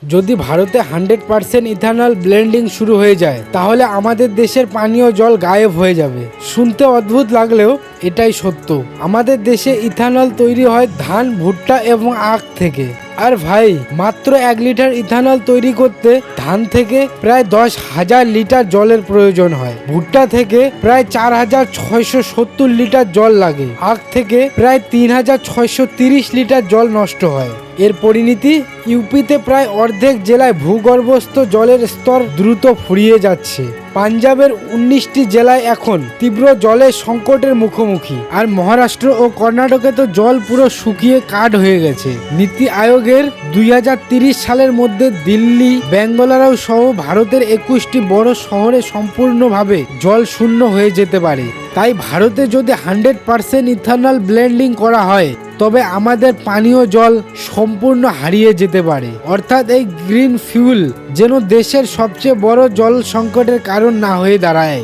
যদি ভারতে 100% ethanol blending শুরু হয়ে যায় তাহলে আমাদের দেশের পানীয় জল গায়েব হয়ে যাবে। শুনতে অদ্ভুত লাগলেও এটাই সত্য। আমাদের দেশে ইথানল তৈরি হয় ধান, ভুট্টা এবং আখ থেকে। আর ভাই, মাত্র 1 লিটার ইথানল তৈরি করতে ধান থেকে প্রায় 10,000 লিটার জলের প্রয়োজন হয়, ভুট্টা থেকে প্রায় 4,670 লিটার জল লাগে, আখ থেকে প্রায় 3,630 লিটার জল নষ্ট হয়। এর পরিণতি ইউপিতে প্রায় অর্ধেক জেলায় ভূগর্ভস্থ জলের স্তর দ্রুত ফুরিয়ে যাচ্ছে। পাঞ্জাবের 19টি জেলায় এখন তীব্র জলের সংকটের মুখোমুখি। আর মহারাষ্ট্র ও কর্ণাটকে তো জল পুরো শুকিয়ে কাঠ হয়ে গেছে। নীতি আয়োগের 2030 সালের মধ্যে দিল্লি, বেঙ্গালুরু সহ ভারতের 21টি বড় শহরে সম্পূর্ণভাবে জল শূন্য হয়ে যেতে পারে। তাই ভারতে যদি 100% ইথানল ব্লেন্ডিং করা হয় তবে আমাদের পানীয় জল সম্পূর্ণ হারিয়ে যেতে পারে। অর্থাৎ এই গ্রিন ফিউল যেন দেশের সবচেয়ে বড় জল সংকটের কারণ না হয়ে দাঁড়ায়।